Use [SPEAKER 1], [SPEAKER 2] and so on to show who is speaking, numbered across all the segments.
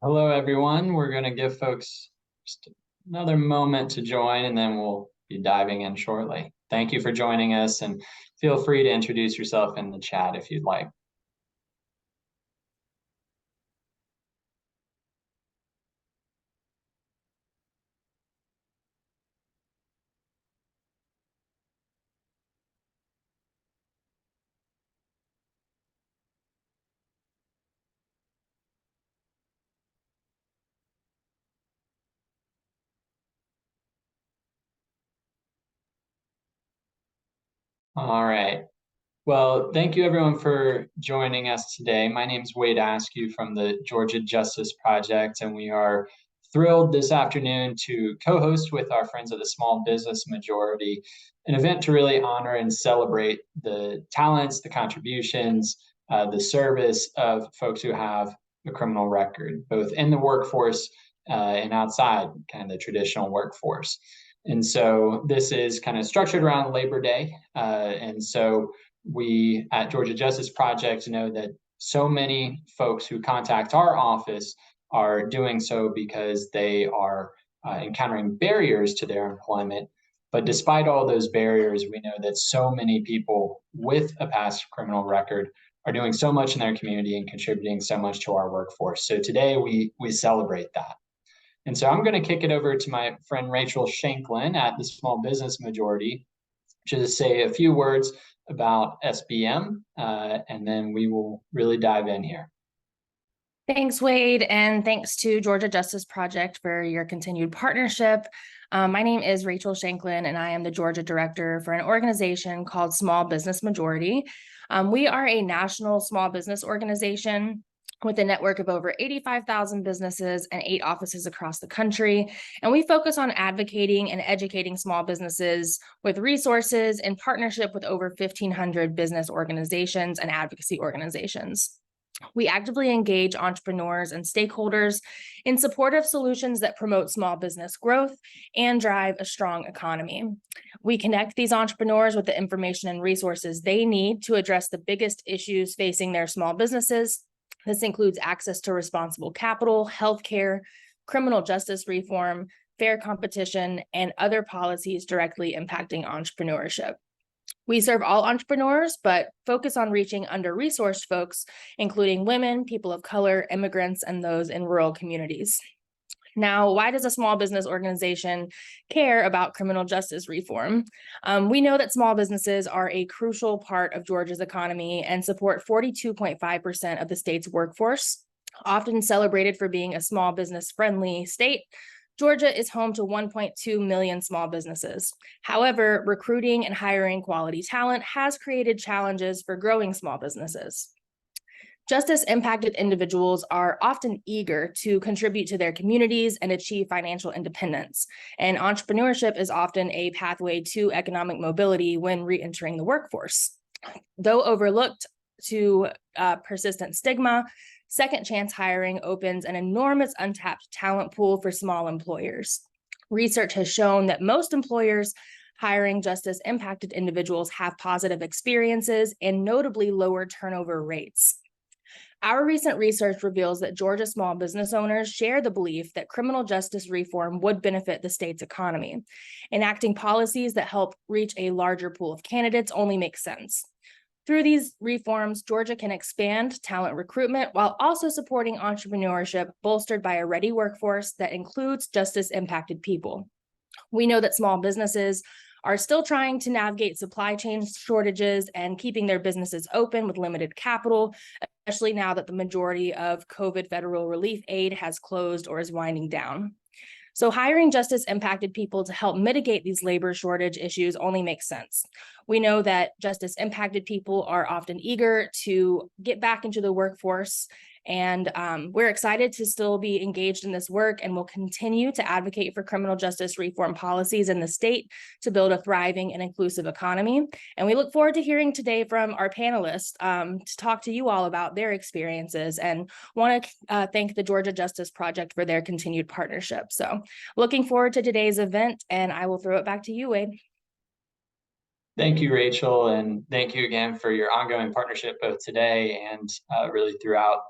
[SPEAKER 1] Hello, everyone. We're going to give folks just another moment to join, and then we'll be diving in shortly. Thank you for joining us, and feel free to introduce yourself in the chat if you'd like. All right. Well, thank you everyone for joining us today. My name is Wade Askew from the Georgia Justice Project, and we are thrilled this afternoon to co-host with our friends of the Small Business Majority an event to really honor and celebrate the talents, the contributions, the service of folks who have a criminal record, both in the workforce and outside kind of the traditional workforce. And so this is kind of structured around Labor Day. And so we at Georgia Justice Project know that so many folks who contact our office are doing so because they are encountering barriers to their employment. But despite all those barriers, we know that so many people with a past criminal record are doing so much in their community and contributing so much to our workforce. So today we celebrate that. And so I'm going to kick it over to my friend Rachel Shanklin at the Small Business Majority to just say a few words about SBM, and then we will really dive in here.
[SPEAKER 2] Thanks, Wade, and thanks to Georgia Justice Project for your continued partnership. My name is Rachel Shanklin, and I am the Georgia Director for an organization called Small Business Majority. We are a national small business organization with a network of over 85,000 businesses and 8 offices across the country. And we focus on advocating and educating small businesses with resources in partnership with over 1,500 business organizations and advocacy organizations. We actively engage entrepreneurs and stakeholders in support of solutions that promote small business growth and drive a strong economy. We connect these entrepreneurs with the information and resources they need to address the biggest issues facing their small businesses. This includes access to responsible capital, healthcare, criminal justice reform, fair competition, and other policies directly impacting entrepreneurship. We serve all entrepreneurs, but focus on reaching under-resourced folks, including women, people of color, immigrants, and those in rural communities. Now, why does a small business organization care about criminal justice reform? We know that small businesses are a crucial part of Georgia's economy and support 42.5% of the state's workforce. Often celebrated for being a small business friendly state, Georgia is home to 1.2 million small businesses. However, recruiting and hiring quality talent has created challenges for growing small businesses. Justice-impacted individuals are often eager to contribute to their communities and achieve financial independence, and entrepreneurship is often a pathway to economic mobility when re-entering the workforce. Though overlooked to persistent stigma, second chance hiring opens an enormous untapped talent pool for small employers. Research has shown that most employers hiring justice-impacted individuals have positive experiences and notably lower turnover rates. Our recent research reveals that Georgia small business owners share the belief that criminal justice reform would benefit the state's economy. Enacting policies that help reach a larger pool of candidates only makes sense. Through these reforms, Georgia can expand talent recruitment while also supporting entrepreneurship bolstered by a ready workforce that includes justice-impacted people. We know that small businesses are still trying to navigate supply chain shortages and keeping their businesses open with limited capital, especially now that the majority of COVID federal relief aid has closed or is winding down. So hiring justice-impacted people to help mitigate these labor shortage issues only makes sense. We know that justice-impacted people are often eager to get back into the workforce, and we're excited to still be engaged in this work, and will continue to advocate for criminal justice reform policies in the state to build a thriving and inclusive economy. And we look forward to hearing today from our panelists to talk to you all about their experiences, and want to thank the Georgia Justice Project for their continued partnership. So looking forward to today's event, and I will throw it back to you, Wade.
[SPEAKER 1] Thank you, Rachel, and thank you again for your ongoing partnership both today and really throughout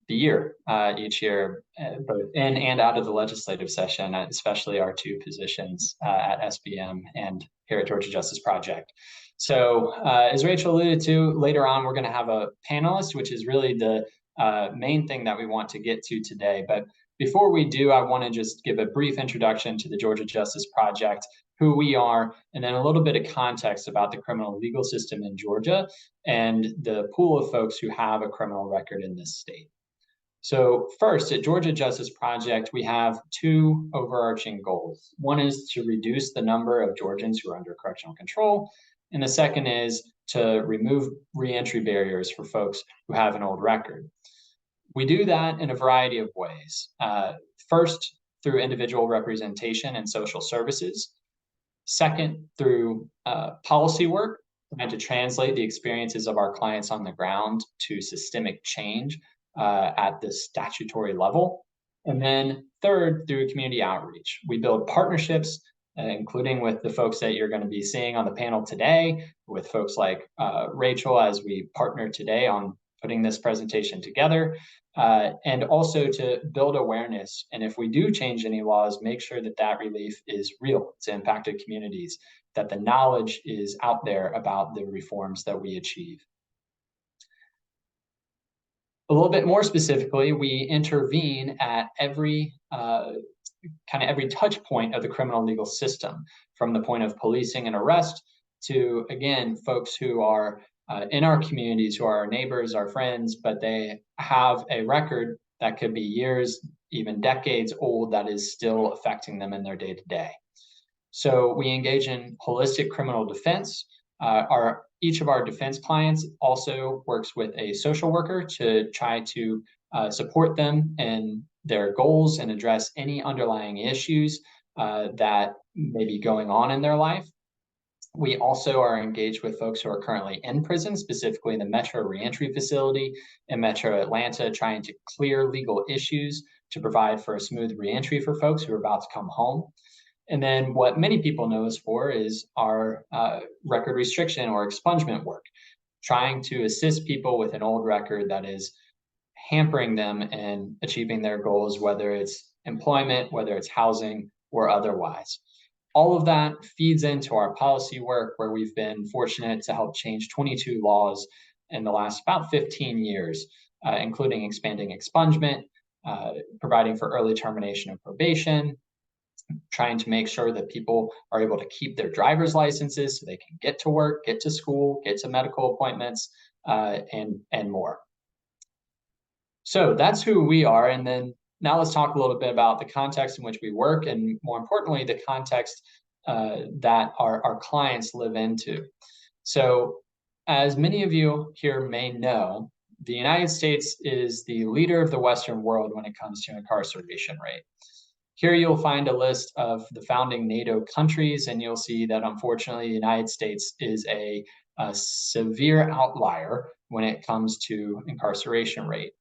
[SPEAKER 1] the year each year, both in and out of the legislative session, especially our two positions at SBM and here at Georgia Justice Project. So as Rachel alluded to, later on, we're going to have a panelist, which is really the main thing that we want to get to today. But before we do, I want to just give a brief introduction to the Georgia Justice Project, who we are, and then a little bit of context about the criminal legal system in Georgia and the pool of folks who have a criminal record in this state. So first, at Georgia Justice Project, we have two overarching goals. One is to reduce the number of Georgians who are under correctional control, and the second is to remove reentry barriers for folks who have an old record. We do that in a variety of ways. First, through individual representation and social services. Second, through policy work, trying to translate the experiences of our clients on the ground to systemic change at the statutory level. And then third, through community outreach. We build partnerships, including with the folks that you're going to be seeing on the panel today, with folks like Rachel, as we partner today on putting this presentation together, and also to build awareness. And if we do change any laws, make sure that that relief is real to impacted communities, that the knowledge is out there about the reforms that we achieve. A little bit more specifically, we intervene at every every touch point of the criminal legal system, from the point of policing and arrest to, again, folks who are in our communities, who are our neighbors, our friends, but they have a record that could be years, even decades old, that is still affecting them in their day-to-day. So we engage in holistic criminal defense. Each of our defense clients also works with a social worker to try to support them in their goals and address any underlying issues that may be going on in their life. We also are engaged with folks who are currently in prison, specifically in the Metro Reentry Facility in Metro Atlanta, trying to clear legal issues to provide for a smooth reentry for folks who are about to come home. And then what many people know us for is our record restriction or expungement work, trying to assist people with an old record that is hampering them in achieving their goals, whether it's employment, whether it's housing, or otherwise. All of that feeds into our policy work, where we've been fortunate to help change 22 laws in the last about 15 years, including expanding expungement, providing for early termination of probation, trying to make sure that people are able to keep their driver's licenses so they can get to work, get to school, get to medical appointments, and more. So that's who we are. And then now let's talk a little bit about the context in which we work, and more importantly, the context that our clients live into. So as many of you here may know, the United States is the leader of the Western world when it comes to incarceration rate. Here you'll find a list of the founding NATO countries, and you'll see that unfortunately the United States is a severe outlier when it comes to incarceration rate.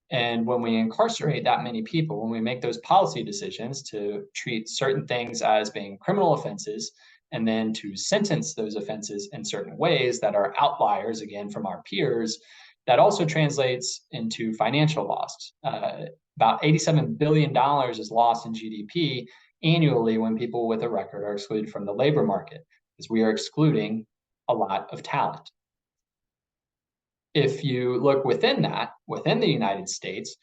[SPEAKER 1] And when we incarcerate that many people, when we make those policy decisions to treat certain things as being criminal offenses, and then to sentence those offenses in certain ways that are outliers, again, from our peers, that also translates into financial loss. About $87 billion is lost in GDP annually when people with a record are excluded from the labor market, because we are excluding a lot of talent. If you look within that, within the United States,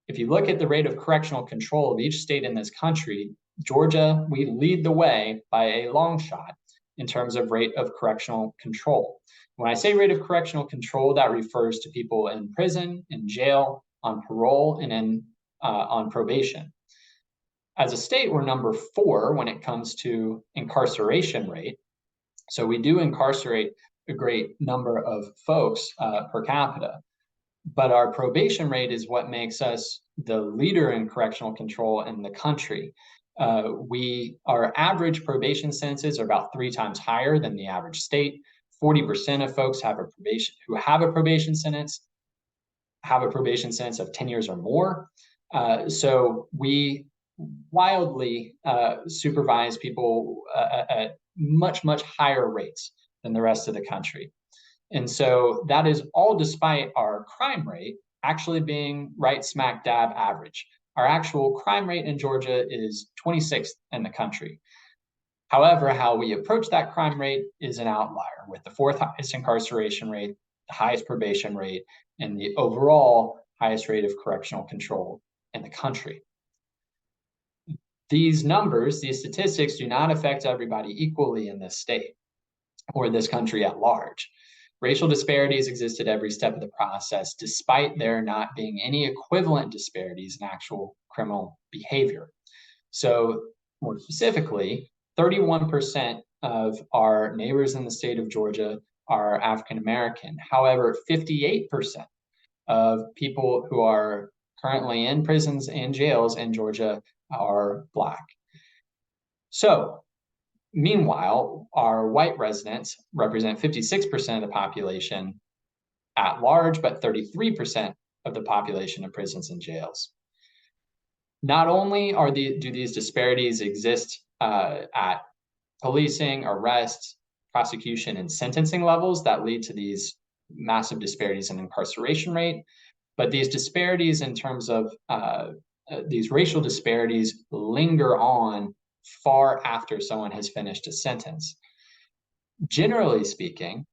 [SPEAKER 1] if you look at the rate of correctional control of each state in this country, Georgia, we lead the way by a long shot in terms of rate of correctional control. When I say rate of correctional control, that refers to people in prison, in jail, on parole, and on probation. As a state, we're number 4 when it comes to incarceration rate. So we do incarcerate a great number of folks per capita, but our probation rate is what makes us the leader in correctional control in the country. Our average probation sentences are about 3 times higher than the average state. 40% of folks who have a probation sentence have a probation sentence of 10 years or more. So we wildly supervise people at much, much higher rates than the rest of the country. And so that is all despite our crime rate actually being right smack dab average. Our actual crime rate in Georgia is 26th in the country. However, how we approach that crime rate is an outlier, with the fourth highest incarceration rate, the highest probation rate, and the overall highest rate of correctional control in the country. These numbers, these statistics, do not affect everybody equally in this state or this country at large. Racial disparities exist at every step of the process, despite there not being any equivalent disparities in actual criminal behavior. So, more specifically, 31% of our neighbors in the state of Georgia are African American. However, 58% of people who are currently in prisons and jails in Georgia are Black. So, meanwhile, our white residents represent 56% of the population at large, but 33% of the population in prisons and jails. Not only do these disparities exist at policing, arrests, prosecution, and sentencing levels that lead to these massive disparities in incarceration rate, but these disparities in terms of these racial disparities linger on far after someone has finished a sentence. Generally speaking,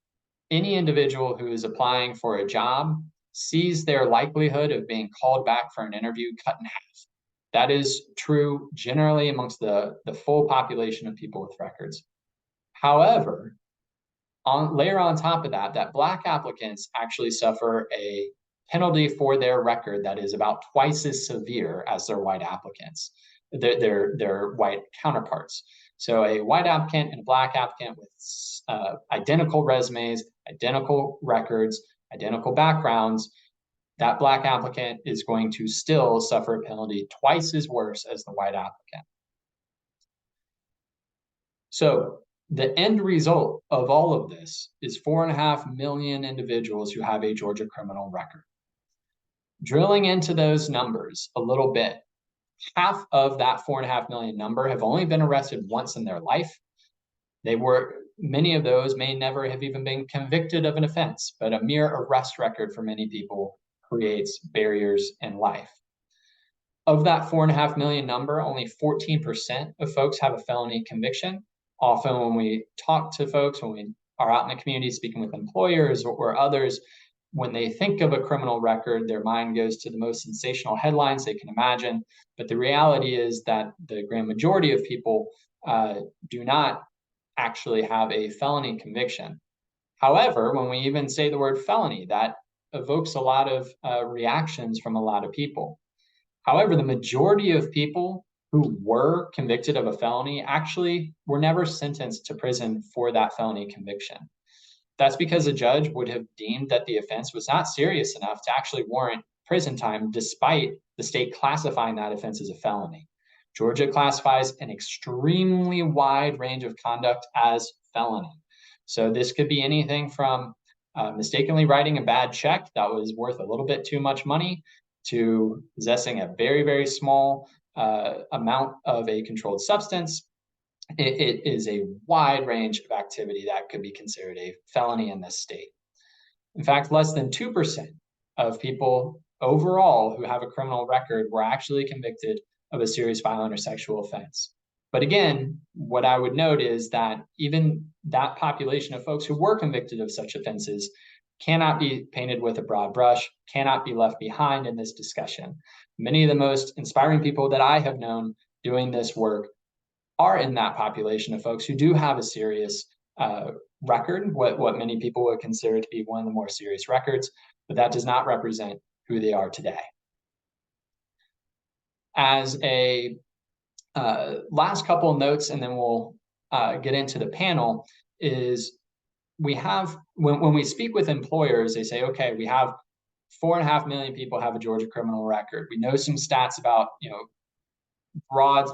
[SPEAKER 1] any individual who is applying for a job sees their likelihood of being called back for an interview cut in half. That is true generally amongst the full population of people with records. However, layer on top of that, that Black applicants actually suffer a penalty for their record that is about twice as severe as their white applicants, their white counterparts. So a white applicant and a Black applicant with identical resumes, identical records, identical backgrounds, that Black applicant is going to still suffer a penalty twice as worse as the white applicant. So the end result of all of this is 4.5 million individuals who have a Georgia criminal record. Drilling into those numbers a little bit, half of that 4.5 million number have only been arrested once in their life. Many of those may never have even been convicted of an offense, but a mere arrest record for many people creates barriers in life. Of that 4.5 million number, only 14% of folks have a felony conviction. Often when we talk to folks, when we are out in the community speaking with employers or others, when they think of a criminal record, their mind goes to the most sensational headlines they can imagine. But the reality is that the grand majority of people do not actually have a felony conviction. However, when we even say the word felony, that evokes a lot of reactions from a lot of people. However, the majority of people who were convicted of a felony actually were never sentenced to prison for that felony conviction. That's because a judge would have deemed that the offense was not serious enough to actually warrant prison time, despite the state classifying that offense as a felony. Georgia classifies an extremely wide range of conduct as felony. So this could be anything from mistakenly writing a bad check that was worth a little bit too much money to possessing a very, very small amount of a controlled substance. It is a wide range of activity that could be considered a felony in this state. In fact, less than 2% of people overall who have a criminal record were actually convicted of a serious violent or sexual offense. But again, what I would note is that even that population of folks who were convicted of such offenses cannot be painted with a broad brush, cannot be left behind in this discussion. Many of the most inspiring people that I have known doing this work are in that population of folks who do have a serious record, what many people would consider to be one of the more serious records, but that does not represent who they are today. As a last couple of notes, and then we'll get into the panel, is we have, when we speak with employers, they say, okay, we have 4.5 million people have a Georgia criminal record. We know some stats about,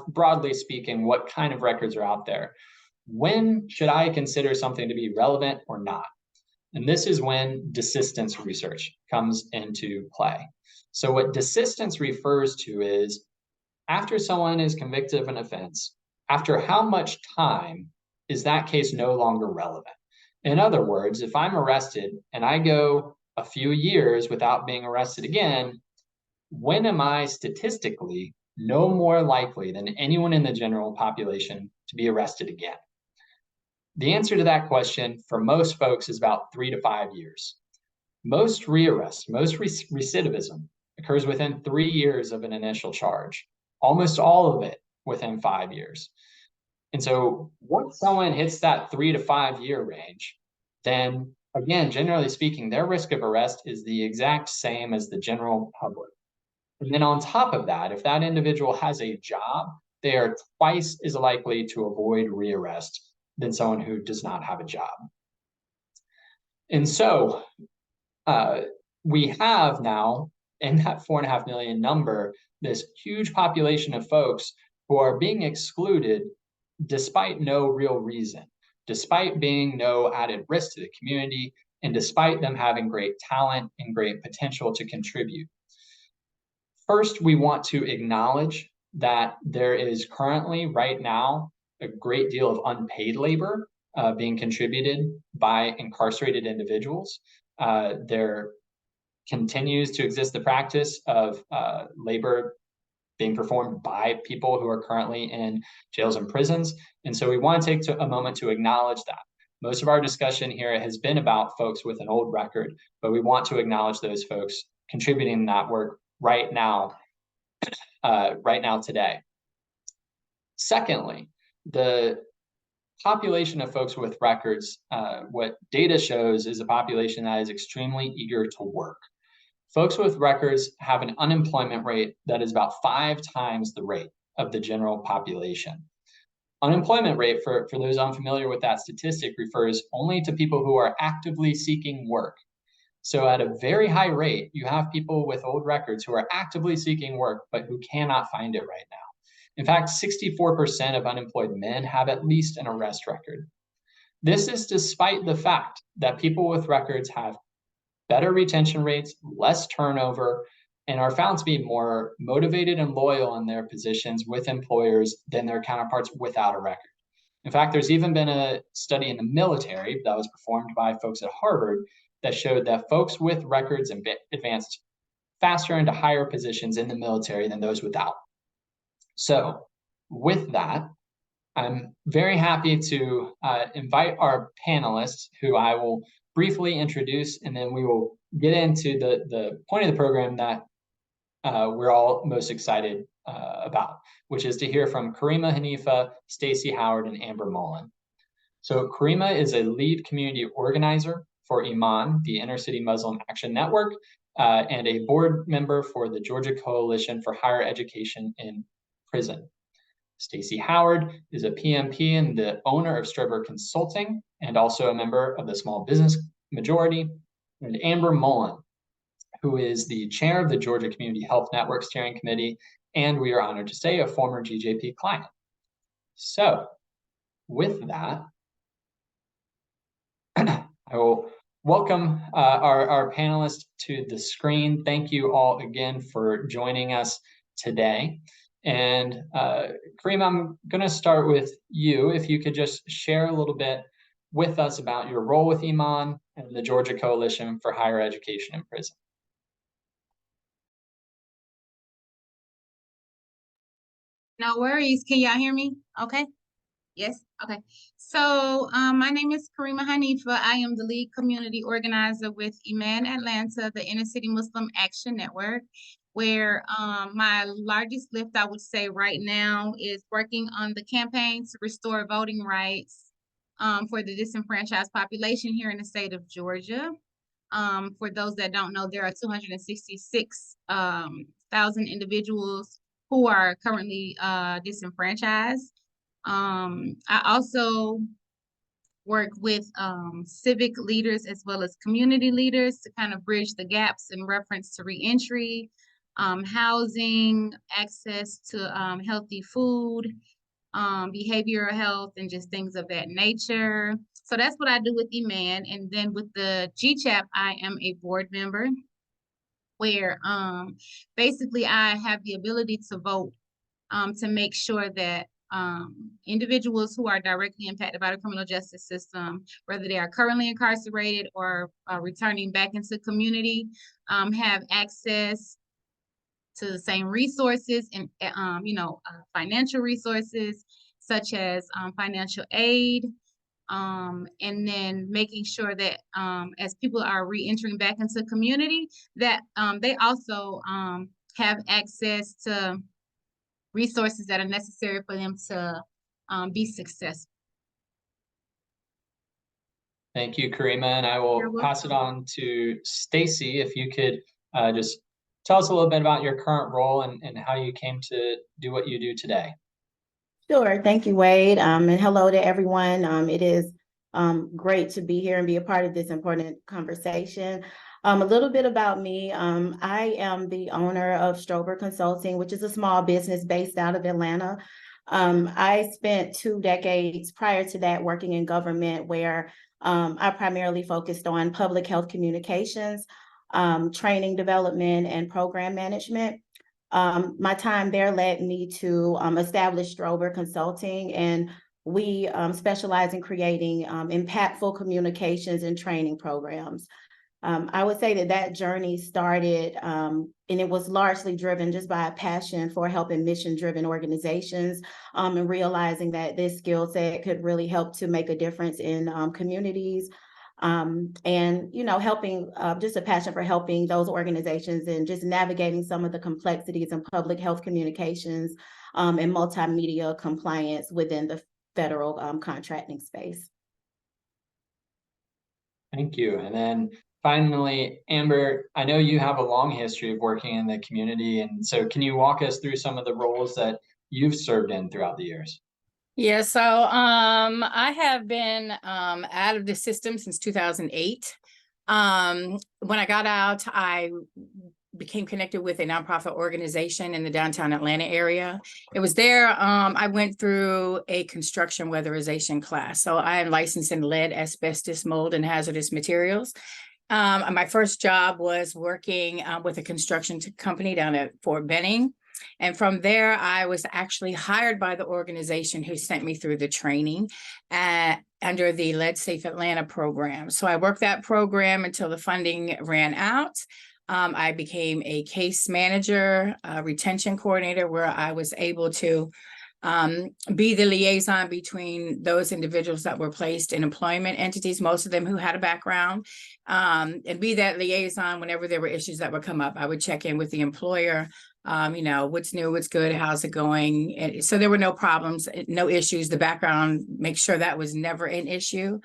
[SPEAKER 1] broadly speaking, what kind of records are out there. When should I consider something to be relevant or not? And this is when desistance research comes into play. So what desistance refers to is, after someone is convicted of an offense, after how much time is that case no longer relevant? In other words, if I'm arrested and I go a few years without being arrested again, when am I statistically no more likely than anyone in the general population to be arrested again? The answer to that question for most folks is about 3 to 5 years. Most rearrests, most recidivism occurs within 3 years of an initial charge, almost all of it within 5 years. And so once someone hits that 3 to 5 year range, then again, generally speaking, their risk of arrest is the exact same as the general public. And then on top of that, if that individual has a job, they are twice as likely to avoid rearrest than someone who does not have a job. And so we have now, in that 4.5 million number, this huge population of folks who are being excluded despite no real reason, despite being no added risk to the community, and despite them having great talent and great potential to contribute. First, we want to acknowledge that there is currently, right now, a great deal of unpaid labor being contributed by incarcerated individuals. There continues to exist the practice of labor being performed by people who are currently in jails and prisons. And so we want to take a moment to acknowledge that. Most of our discussion here has been about folks with an old record, but we want to acknowledge those folks contributing that work right now today. Secondly, the population of folks with records, what data shows is a population that is extremely eager to work. Folks with records have an unemployment rate that is about 5 times the rate of the general population. Unemployment rate, for those unfamiliar with that statistic, refers only to people who are actively seeking work. So at a very high rate, you have people with old records who are actively seeking work, but who cannot find it right now. In fact, 64% of unemployed men have at least an arrest record. This is despite the fact that people with records have better retention rates, less turnover, and are found to be more motivated and loyal in their positions with employers than their counterparts without a record. In fact, there's even been a study in the military that was performed by folks at Harvard that showed that folks with records advanced faster into higher positions in the military than those without. So with that, I'm very happy to invite our panelists, who I will briefly introduce, and then we will get into the point of the program that we're all most excited about, which is to hear from Karima Hanifa, Stacey Howard, and Amber Mullen. So Karima is a lead community organizer for Iman, the Inner City Muslim Action Network, and a board member for the Georgia Coalition for Higher Education in Prison. Stacey Howard is a PMP and the owner of Striver Consulting, and also a member of the Small Business Majority. And Amber Mullen, who is the chair of the Georgia Community Health Network Steering Committee, and we are honored to say a former GJP client. So with that, I will welcome our panelists to the screen. Thank you all again for joining us today. And Karima, I'm going to start with you. If you could just share a little bit with us about your role with Iman and the Georgia Coalition for Higher Education in Prison.
[SPEAKER 3] No worries. Can y'all hear me? Okay. Yes. Okay. So my name is Karima Hanifa. I am the lead community organizer with Iman Atlanta, the Inner City Muslim Action Network, where my largest lift, I would say right now, is working on the campaign to restore voting rights for the disenfranchised population here in the state of Georgia. For those that don't know, there are 266,000 individuals who are currently disenfranchised. I also work with civic leaders as well as community leaders to kind of bridge the gaps in reference to reentry, housing, access to healthy food, behavioral health, and just things of that nature. So that's what I do with Iman. And then with the GCHAP, I am a board member where basically I have the ability to vote to make sure that individuals who are directly impacted by the criminal justice system, whether they are currently incarcerated or returning back into community, have access to the same resources and financial resources such as financial aid, and then making sure that as people are re-entering back into community, that they also have access to resources that are necessary for them to be successful.
[SPEAKER 1] Thank you, Karima, and I
[SPEAKER 3] You're
[SPEAKER 1] will pass it
[SPEAKER 3] welcome.
[SPEAKER 1] on to Stacy. If you could just tell us a little bit about your current role and how you came to do what you do today.
[SPEAKER 4] Sure. Thank you, Wade. And hello to everyone. It is great to be here and be a part of this important conversation. A little bit about me. I am the owner of Strober Consulting, which is a small business based out of Atlanta. I spent 2 decades prior to that working in government, where I primarily focused on public health communications, training development, and program management. My time there led me to establish Strober Consulting, and we specialize in creating impactful communications and training programs. I would say that journey started, and it was largely driven just by a passion for helping mission-driven organizations, and realizing that this skill set could really help to make a difference in communities. And, helping, just a passion for helping those organizations and just navigating some of the complexities in public health communications and multimedia compliance within the federal contracting space.
[SPEAKER 1] Thank you. And then finally, Amber, I know you have a long history of working in the community, and so can you walk us through some of the roles that you've served in throughout the years?
[SPEAKER 5] Yeah, so I have been out of the system since 2008. When I got out, I became connected with a nonprofit organization in the downtown Atlanta area. It was there I went through a construction weatherization class. So I am licensed in lead, asbestos, mold, and hazardous materials. My first job was working with a construction company down at Fort Benning. And from there, I was actually hired by the organization who sent me through the training under the Lead Safe Atlanta program. So I worked that program until the funding ran out. I became a case manager, retention coordinator, where I was able to be the liaison between those individuals that were placed in employment entities, most of them who had a background, and be that liaison whenever there were issues that would come up. I would check in with the employer, what's new, what's good, how's it going? And so there were no problems, no issues. The background, make sure that was never an issue.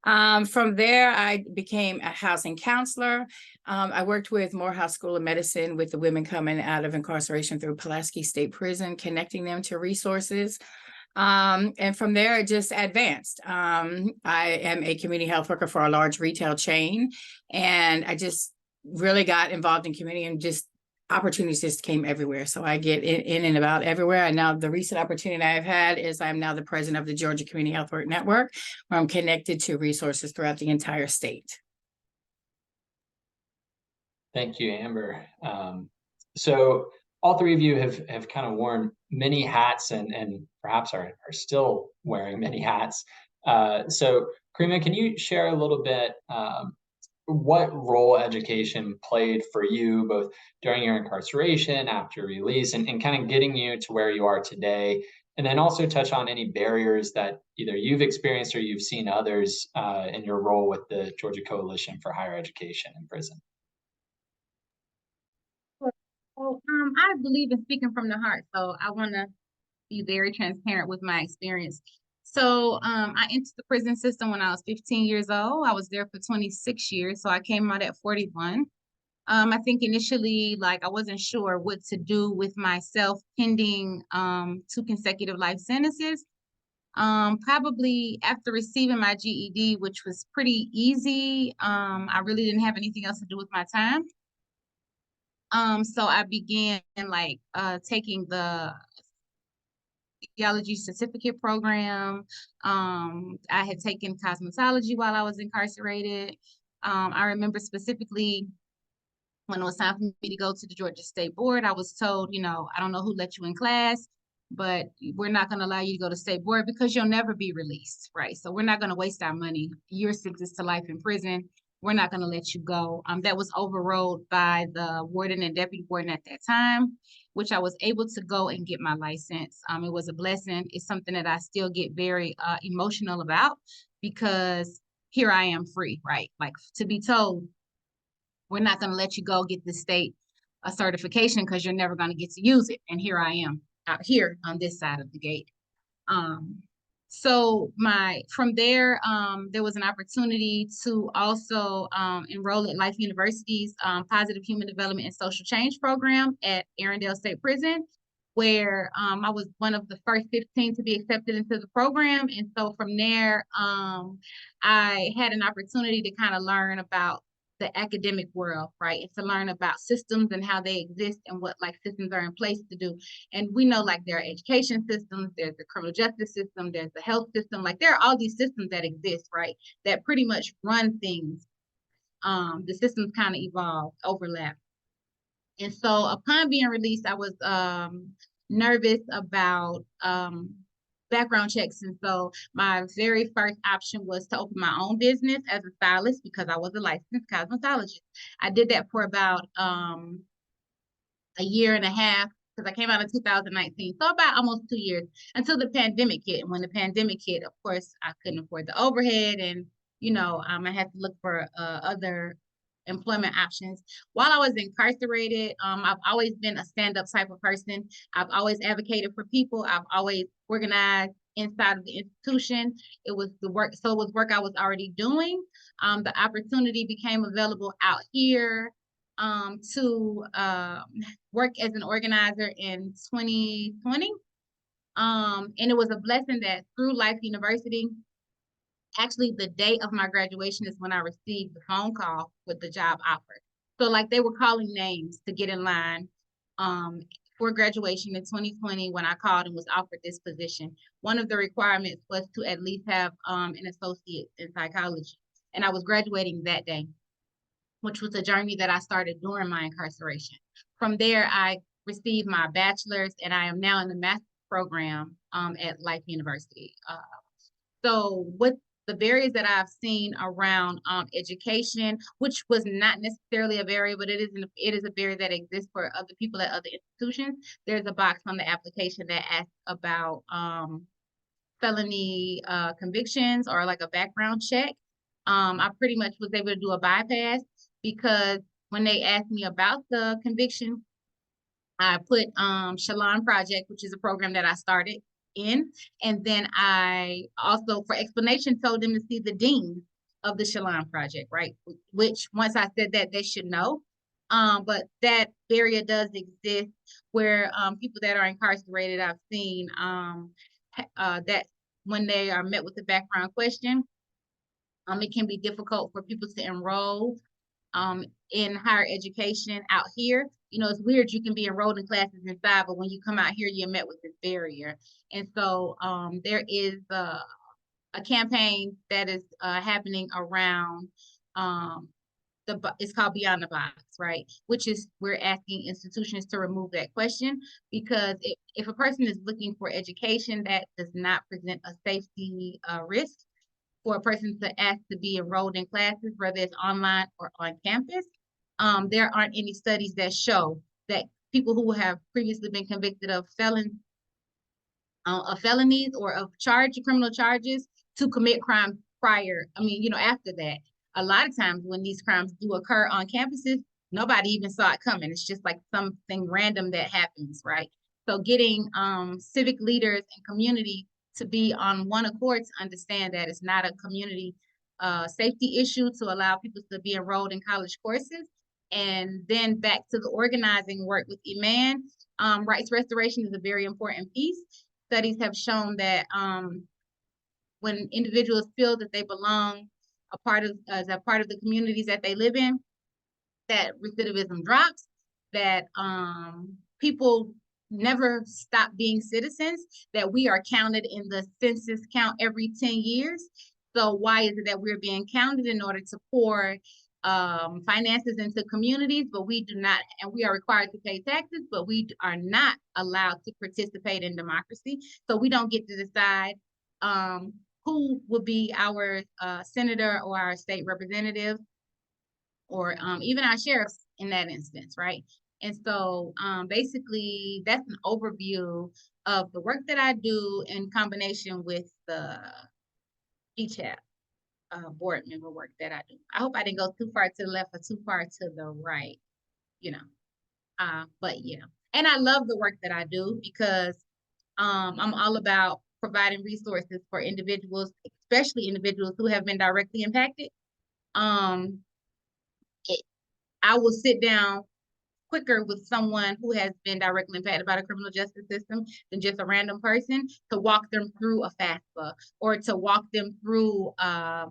[SPEAKER 5] From there, I became a housing counselor. I worked with Morehouse School of Medicine with the women coming out of incarceration through Pulaski State Prison, connecting them to resources. And from there, I just advanced. I am a community health worker for a large retail chain, and I just really got involved in community, and just opportunities just came everywhere. So I get in and about everywhere. And now the recent opportunity I've had is I'm now the president of the Georgia Community Health Work Network, where I'm connected to resources throughout the entire state.
[SPEAKER 1] Thank you, Amber. So all three of you have kind of worn many hats and perhaps are still wearing many hats. So Karima, can you share a little bit what role education played for you, both during your incarceration, after release, and kind of getting you to where you are today? And then also touch on any barriers that either you've experienced or you've seen others in your role with the Georgia Coalition for Higher Education in Prison.
[SPEAKER 3] Well, I believe in speaking from the heart, so I want to be very transparent with my experience. So I entered the prison system when I was 15 years old. I was there for 26 years, so I came out at 41. I think initially, I wasn't sure what to do with myself pending 2 consecutive life sentences. Probably after receiving my GED, which was pretty easy, I really didn't have anything else to do with my time. So I began taking the theology certificate program. I had taken cosmetology while I was incarcerated. I remember specifically when it was time for me to go to the Georgia State Board, I was told, I don't know who let you in class, but we're not going to allow you to go to state board because you'll never be released, right? So we're not going to waste our money. You're sentenced to life in prison. We're not going to let you go. That was overruled by the warden and deputy warden at that time, which I was able to go and get my license. It was a blessing. It's something that I still get very emotional about, because here I am free, right? Like, to be told, we're not going to let you go get the state a certification because you're never going to get to use it. And here I am out here on this side of the gate. So from there, there was an opportunity to also enroll at Life University's Positive Human Development and Social Change program at Arendelle State Prison, where I was one of the first 15 to be accepted into the program. And so from there, I had an opportunity to kind of learn about the academic world, right? And to learn about systems and how they exist and what like systems are in place to do. And we know like there are education systems, there's the criminal justice system, there's the health system, like there are all these systems that exist, right? That pretty much run things. The systems kind of evolve, overlap. And so upon being released, I was nervous about background checks. And so my very first option was to open my own business as a stylist, because I was a licensed cosmetologist. I did that for about a year and a half, because I came out in 2019. So about almost 2 years, until the pandemic hit. And when the pandemic hit, of course, I couldn't afford the overhead, and I had to look for other employment options. While I was incarcerated, I've always been a stand-up type of person. I've always advocated for people. I've always organized inside of the institution. It was work I was already doing. The opportunity became available out here to work as an organizer in 2020. And it was a blessing that through Life University, actually the day of my graduation is when I received the phone call with the job offer. So like they were calling names to get in line for graduation in 2020 when I called and was offered this position. One of the requirements was to at least have an associate in psychology. And I was graduating that day, which was a journey that I started during my incarceration. From there, I received my bachelor's, and I am now in the master's program at Life University. So what the barriers that I've seen around education, which was not necessarily a barrier, but it is a barrier that exists for other people at other institutions. There's a box on the application that asks about felony convictions or like a background check. I pretty much was able to do a bypass, because when they asked me about the conviction, I put Shalon Project, which is a program that I started in. And then I also, for explanation, told them to see the dean of the Shalon Project, right? Which once I said that, they should know. But that barrier does exist where people that are incarcerated, I've seen that when they are met with the background question, it can be difficult for people to enroll in higher education out here. It's weird, you can be enrolled in classes inside, but when you come out here, you're met with this barrier. And so there is a campaign that is happening around it's called Beyond the Box, right? Which is, we're asking institutions to remove that question, because if a person is looking for education that does not present a safety risk for a person to ask to be enrolled in classes, whether it's online or on campus, there aren't any studies that show that people who have previously been convicted of felonies or of criminal charges to commit crimes after that. A lot of times when these crimes do occur on campuses, nobody even saw it coming. It's just like something random that happens, right? So getting civic leaders and community to be on one accord to understand that it's not a community safety issue to allow people to be enrolled in college courses. And then back to the organizing work with Iman, rights restoration is a very important piece. Studies have shown that when individuals feel that they belong as a part of the communities that they live in, that recidivism drops, that people never stop being citizens, that we are counted in the census count every 10 years. So why is it that we're being counted? In order to pour finances into communities, but we do not, and we are required to pay taxes, but we are not allowed to participate in democracy. So we don't get to decide who will be our senator or our state representative, or even our sheriffs in that instance, right? And so basically that's an overview of the work that I do in combination with the GCHAP board member work that I do. I hope I didn't go too far to the left or too far to the right, you know. But yeah, and I love the work that I do because I'm all about providing resources for individuals, especially individuals who have been directly impacted. I will sit down quicker with someone who has been directly impacted by the criminal justice system than just a random person, to walk them through a FAFSA or to walk them through a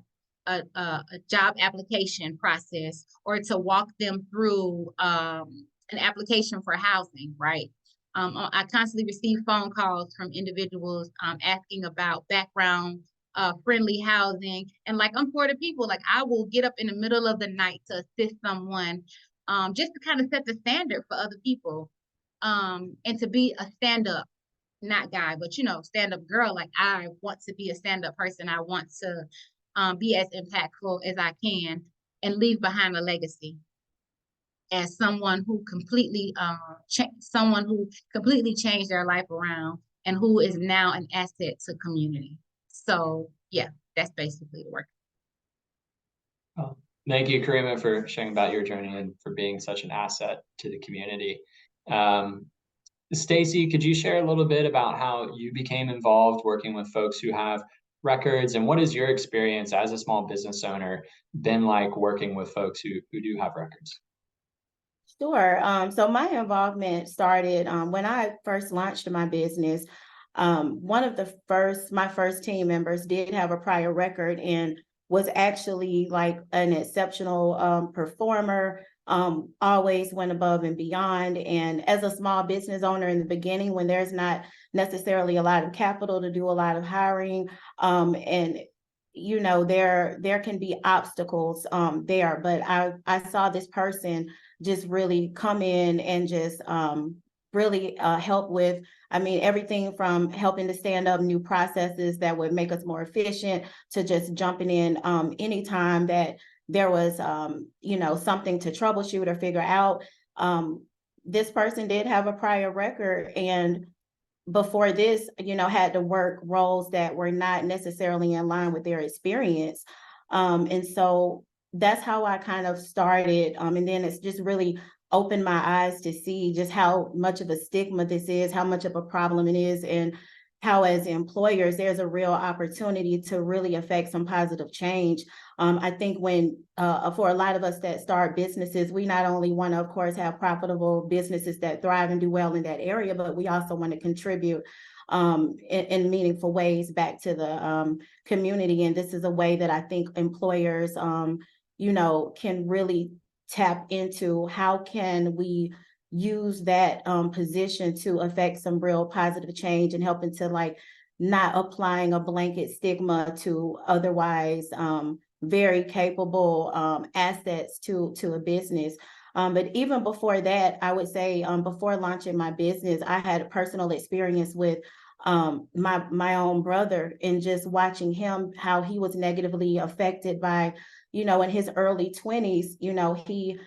[SPEAKER 3] job application process, or to walk them through an application for housing, right? I constantly receive phone calls from individuals asking about background friendly housing. And like, I'm for the people, like I will get up in the middle of the night to assist someone just to kind of set the standard for other people, and to be a stand-up, not guy, but you know, stand-up girl. Like I want to be a stand-up person. I want to be as impactful as I can and leave behind a legacy as someone who completely changed their life around and who is now an asset to community. So yeah, that's basically the work.
[SPEAKER 1] Thank you, Karima, for sharing about your journey and for being such an asset to the community. Stacy, could you share a little bit about how you became involved working with folks who have records, and what is your experience as a small business owner been like working with folks who do have records?
[SPEAKER 4] Sure. So my involvement started when I first launched my business. One of my first team members did have a prior record and was actually like an exceptional performer, always went above and beyond. And as a small business owner in the beginning, when there's not necessarily a lot of capital to do a lot of hiring, and you know, there can be obstacles there, but I saw this person just really come in and just really help with, I mean, everything from helping to stand up new processes that would make us more efficient, to just jumping in anytime that there was, you know, something to troubleshoot or figure out. This person did have a prior record, and before this, you know, had to work roles that were not necessarily in line with their experience. And so that's how I kind of started. And then it's just really opened my eyes to see just how much of a stigma this is, how much of a problem it is, and how as employers, there's a real opportunity to really affect some positive change. I think when, for a lot of us that start businesses, we not only want to, of course, have profitable businesses that thrive and do well in that area, but we also want to contribute in meaningful ways back to the community. And this is a way that I think employers, you know, can really tap into. How can we use that position to affect some real positive change and helping to like not applying a blanket stigma to otherwise very capable assets to a business. But even before that, I would say before launching my business, I had a personal experience with my own brother, and just watching him, how he was negatively affected by, you know, in his early 20s, you know, he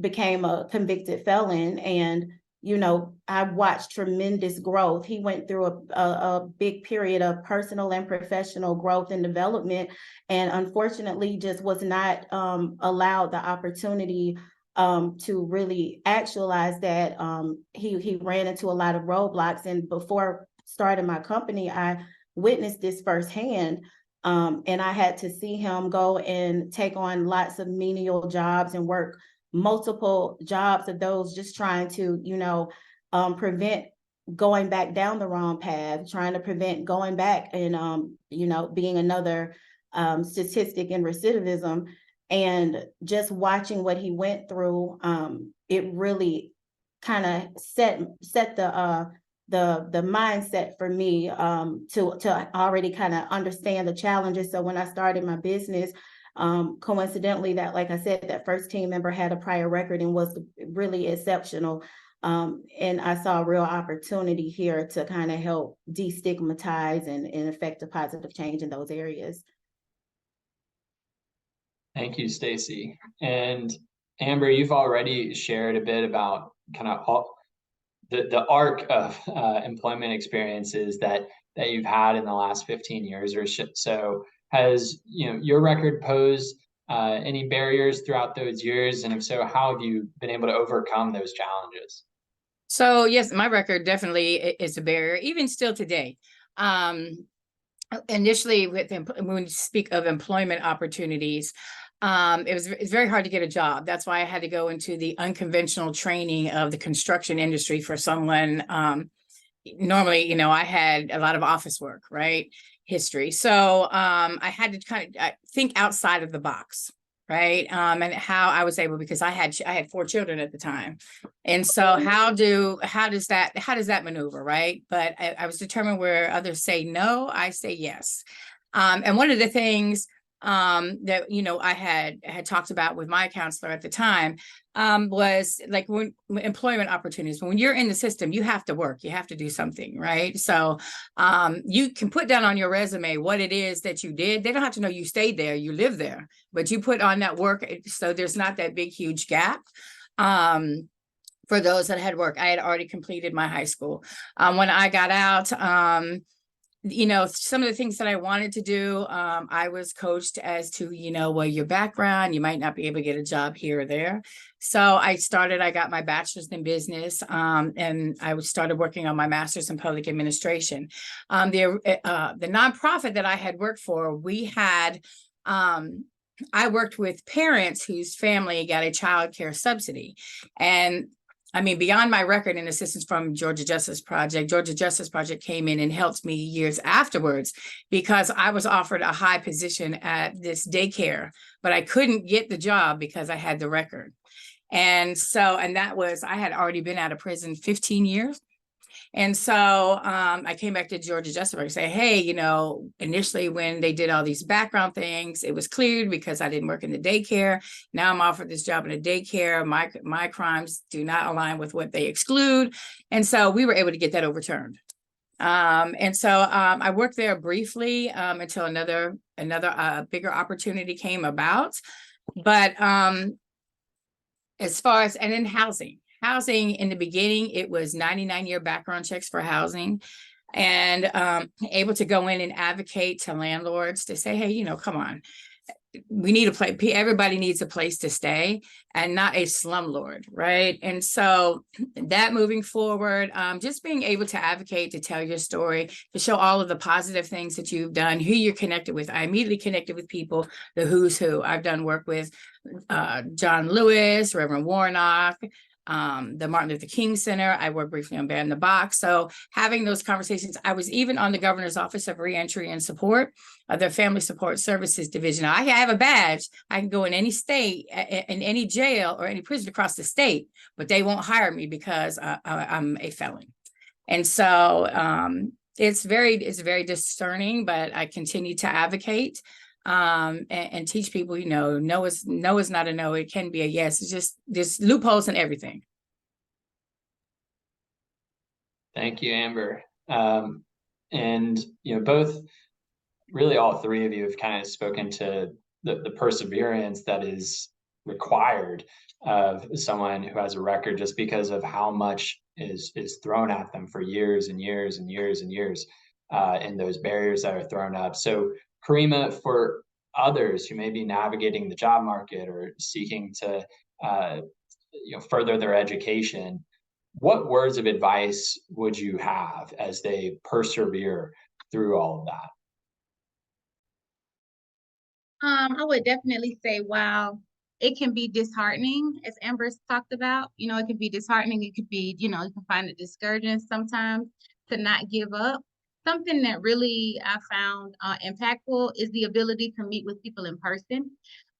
[SPEAKER 4] became a convicted felon. And, you know, I watched tremendous growth. He went through a big period of personal and professional growth and development, and unfortunately just was not allowed the opportunity to really actualize that. He ran into a lot of roadblocks, and before starting my company, I witnessed this firsthand. And I had to see him go and take on lots of menial jobs and work multiple jobs of those, just trying to, you know, prevent going back down the wrong path, trying to prevent going back and, you know, being another statistic in recidivism. And just watching what he went through, it really kind of set the mindset for me to already kind of understand the challenges. So when I started my business, Coincidentally, that, like I said, that first team member had a prior record and was really exceptional. And I saw a real opportunity here to kind of help destigmatize and affect a positive change in those areas.
[SPEAKER 1] Thank you, Stacy. And Amber, you've already shared a bit about kind of all the arc of employment experiences that you've had in the last 15 years or so. Has your record posed any barriers throughout those years? And if so, how have you been able to overcome those challenges?
[SPEAKER 5] So yes, my record definitely is a barrier, even still today. Initially, when we speak of employment opportunities, it's very hard to get a job. That's why I had to go into the unconventional training of the construction industry for someone. Normally, I had a lot of office work, right? History. So I had to kind of think outside of the box, right? And how I was able, because I had 4 children at the time. And so how does that maneuver, right? But I was determined where others say no, I say yes. And one of the things that I had talked about with my counselor at the time was like when employment opportunities. When you're in the system, you have to work, you have to do something, right? So you can put down on your resume what it is that you did. They don't have to know you stayed there, you live there, but you put on that work, so there's not that big huge gap. For those that had work, I had already completed my high school. When I got out, some of the things that I wanted to do, I was coached as to, well, your background, you might not be able to get a job here or there. So I got my bachelor's in business, and I started working on my master's in public administration. The nonprofit that I had worked for, I worked with parents whose family got a child care subsidy. And I mean, beyond my record and assistance from Georgia Justice Project came in and helped me years afterwards, because I was offered a high position at this daycare, but I couldn't get the job because I had the record. And I had already been out of prison 15 years. And so I came back to Georgia Justice and say, hey, initially when they did all these background things, it was cleared because I didn't work in the daycare. Now I'm offered this job in a daycare. My crimes do not align with what they exclude. And so we were able to get that overturned. And so I worked there briefly until another bigger opportunity came about. But as far as, and in housing in the beginning, it was 99-year background checks for housing, and able to go in and advocate to landlords to say, hey, come on, we need a place. Everybody needs a place to stay and not a slumlord, right? And so that moving forward, just being able to advocate, to tell your story, to show all of the positive things that you've done, who you're connected with. I immediately connected with people, the who's who. I've done work with John Lewis, Reverend Warnock, the Martin Luther King Center. I worked briefly on Bear in the Box. So having those conversations, I was even on the Governor's Office of Reentry and Support, their Family Support Services Division. I have a badge. I can go in any state, in any jail or any prison across the state, but they won't hire me because I'm a felon. And so it's very discerning, but I continue to advocate and teach people, no is not a no. It can be a yes. It's just there's loopholes in everything.
[SPEAKER 1] Thank you, Amber. And both, really all 3 of you have kind of spoken to the perseverance that is required of someone who has a record, just because of how much is thrown at them for years and years and years and years, and those barriers that are thrown up. So Karima, for others who may be navigating the job market or seeking to further their education, what words of advice would you have as they persevere through all of that?
[SPEAKER 3] I would definitely say, wow, it can be disheartening, as Amber's talked about. It can be disheartening. It could be, you can find it discouraging sometimes to not give up. Something that really I found impactful is the ability to meet with people in person.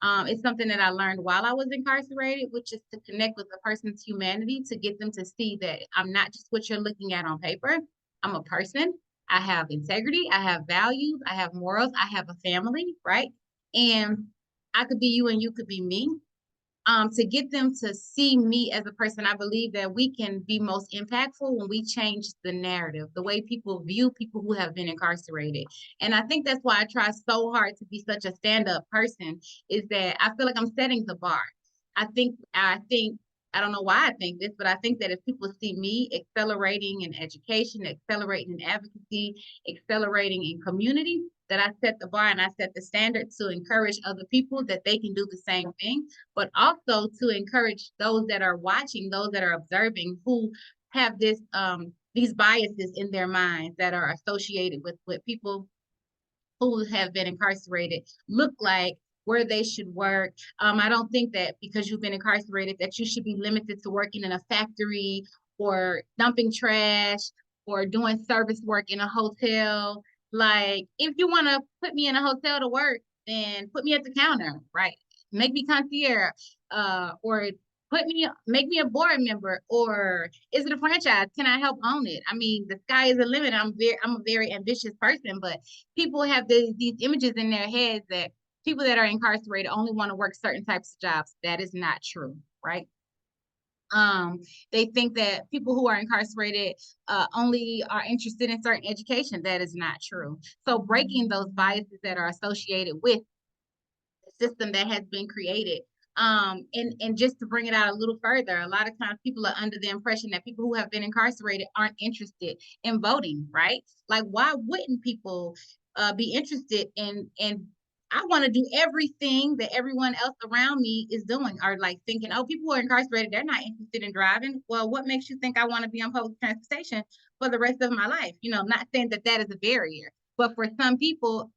[SPEAKER 3] It's something that I learned while I was incarcerated, which is to connect with a person's humanity, to get them to see that I'm not just what you're looking at on paper. I'm a person. I have integrity. I have values. I have morals. I have a family, right? And I could be you and you could be me. To get them to see me as a person, I believe that we can be most impactful when we change the narrative, the way people view people who have been incarcerated. And I think that's why I try so hard to be such a stand-up person, is that I feel like I'm setting the bar. I don't know why I think this, but I think that if people see me accelerating in education, accelerating in advocacy, accelerating in community, that I set the bar and I set the standard to encourage other people that they can do the same thing, but also to encourage those that are watching, those that are observing, who have these biases in their minds that are associated with what people who have been incarcerated look like, where they should work. I don't think that because you've been incarcerated that you should be limited to working in a factory or dumping trash or doing service work in a hotel. Like, if you want to put me in a hotel to work, then put me at the counter, right? Make me concierge, or make me a board member, or is it a franchise? Can I help own it? I mean, the sky is the limit. I'm a very ambitious person, but people have these images in their heads that people that are incarcerated only want to work certain types of jobs. That is not true, right? They think that people who are incarcerated only are interested in certain education. That is not true. So breaking those biases that are associated with the system that has been created. And just to bring it out a little further, a lot of times people are under the impression that people who have been incarcerated aren't interested in voting, right? Like, why wouldn't people be interested in I want to do everything that everyone else around me is doing, or like thinking, oh, people who are incarcerated, they're not interested in driving. Well, what makes you think I want to be on public transportation for the rest of my life? Not saying that that is a barrier, but for some people,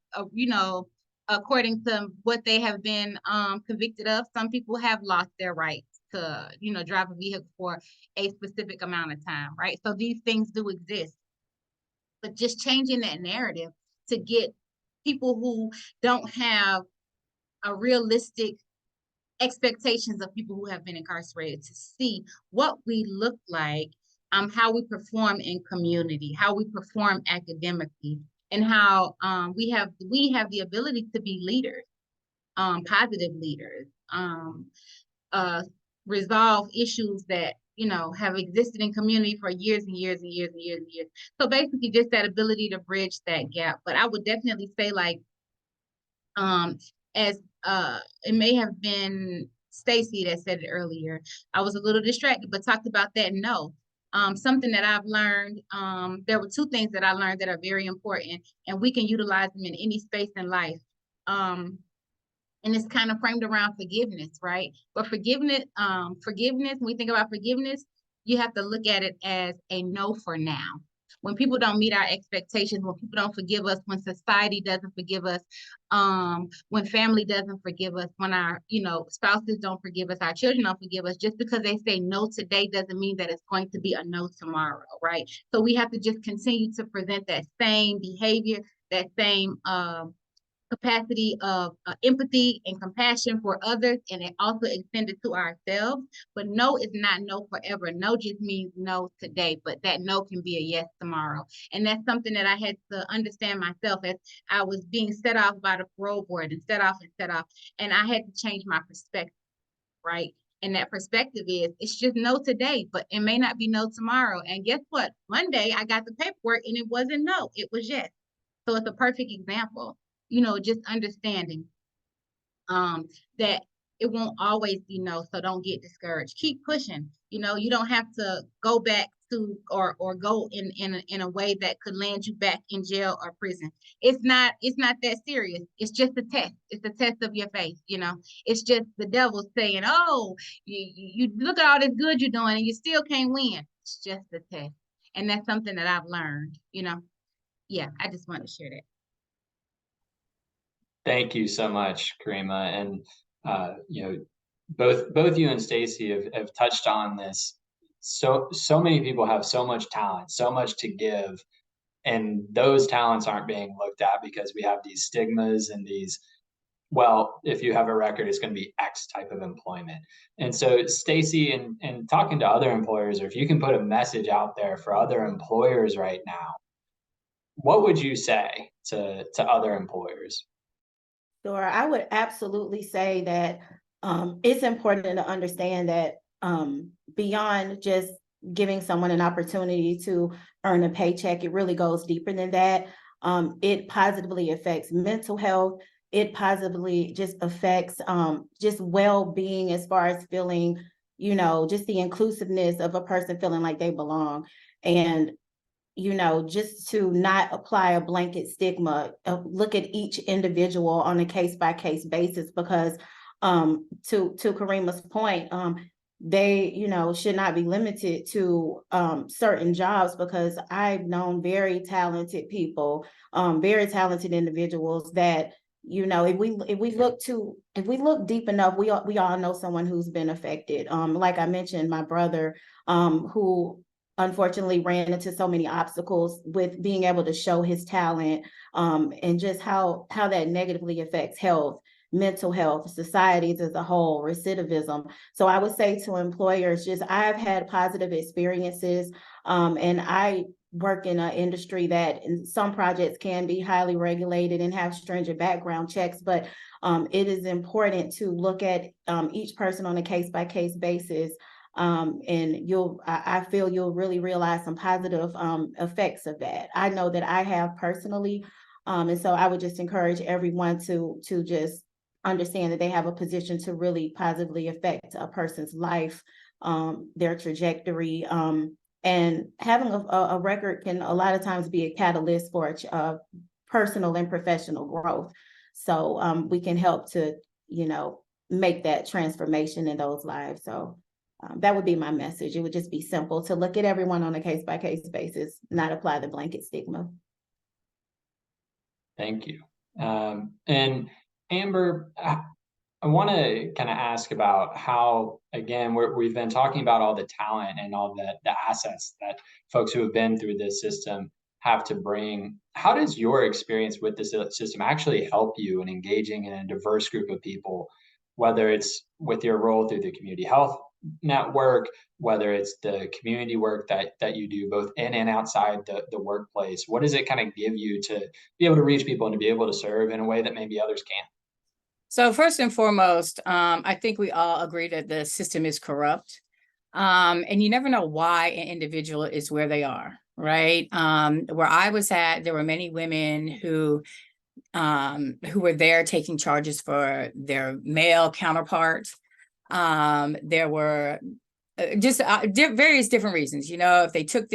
[SPEAKER 3] according to what they have been convicted of, some people have lost their rights to, drive a vehicle for a specific amount of time, right? So these things do exist, but just changing that narrative to get people who don't have a realistic expectations of people who have been incarcerated to see what we look like, how we perform in community, how we perform academically, and how we have the ability to be leaders, positive leaders, resolve issues that have existed in community for years and years and years and years and years. So basically, just that ability to bridge that gap. But I would definitely say, like, as it may have been Stacy that said it earlier. I was a little distracted, but talked about that. No. Something that I've learned, there were two things that I learned that are very important, and we can utilize them in any space in life. And it's kind of framed around forgiveness, right? But forgiveness, when we think about forgiveness, you have to look at it as a no for now. When people don't meet our expectations, when people don't forgive us, when society doesn't forgive us, when family doesn't forgive us, when our, spouses don't forgive us, our children don't forgive us, just because they say no today doesn't mean that it's going to be a no tomorrow, right? So we have to just continue to present that same behavior, that same capacity of empathy and compassion for others, and it also extended to ourselves. But no is not no forever. No just means no today, but that no can be a yes tomorrow. And that's something that I had to understand myself as I was being set off by the parole board and set off, and I had to change my perspective, right? And that perspective is, it's just no today, but it may not be no tomorrow. And guess what? One day I got the paperwork and it wasn't no, it was yes. So it's a perfect example. Just understanding that it won't always be no, so don't get discouraged. Keep pushing. You don't have to go back to or go in a way that could land you back in jail or prison. It's not that serious. It's just a test. It's a test of your faith. It's just the devil saying, oh, you look at all this good you're doing and you still can't win. It's just a test. And that's something that I've learned. Yeah, I just want to share that.
[SPEAKER 1] Thank you so much, Karima. And both you and Stacy have touched on this. So many people have so much talent, so much to give, and those talents aren't being looked at because we have these stigmas and these, well, if you have a record, it's going to be X type of employment. And so, Stacy, and talking to other employers, or if you can put a message out there for other employers right now, what would you say to other employers?
[SPEAKER 4] Sure, I would absolutely say that it's important to understand that beyond just giving someone an opportunity to earn a paycheck, it really goes deeper than that. It positively affects mental health. It positively just affects just well-being as far as feeling, just the inclusiveness of a person feeling like they belong. And just to not apply a blanket stigma, look at each individual on a case-by-case basis, because to Karima's point, they, should not be limited to certain jobs, because I've known very talented people, very talented individuals that, if we look deep enough, we all know someone who's been affected. Like I mentioned, my brother, who unfortunately ran into so many obstacles with being able to show his talent, and just how that negatively affects health, mental health, societies as a whole, recidivism. So I would say to employers, just I've had positive experiences, and I work in an industry that in some projects can be highly regulated and have stringent background checks, but it is important to look at each person on a case-by-case basis. And I feel you'll really realize some positive effects of that. I know that I have personally, and so I would just encourage everyone to just understand that they have a position to really positively affect a person's life, their trajectory, and having a record can a lot of times be a catalyst for personal and professional growth. So we can help to, make that transformation in those lives. So that would be my message. It would just be simple to look at everyone on a case-by-case basis, not apply the blanket stigma.
[SPEAKER 1] Thank you. And Amber, I want to kind of ask about how, again, we've been talking about all the talent and all the assets that folks who have been through this system have to bring. How does your experience with this system actually help you in engaging in a diverse group of people, whether it's with your role through the community health network, whether it's the community work that you do both in and outside the workplace? What does it kind of give you to be able to reach people and to be able to serve in a way that maybe others can't?
[SPEAKER 5] So first and foremost, I think we all agree that the system is corrupt. And you never know why an individual is where they are, right? Where I was at, there were many women who were there taking charges for their male counterparts. There were just various different reasons. If they took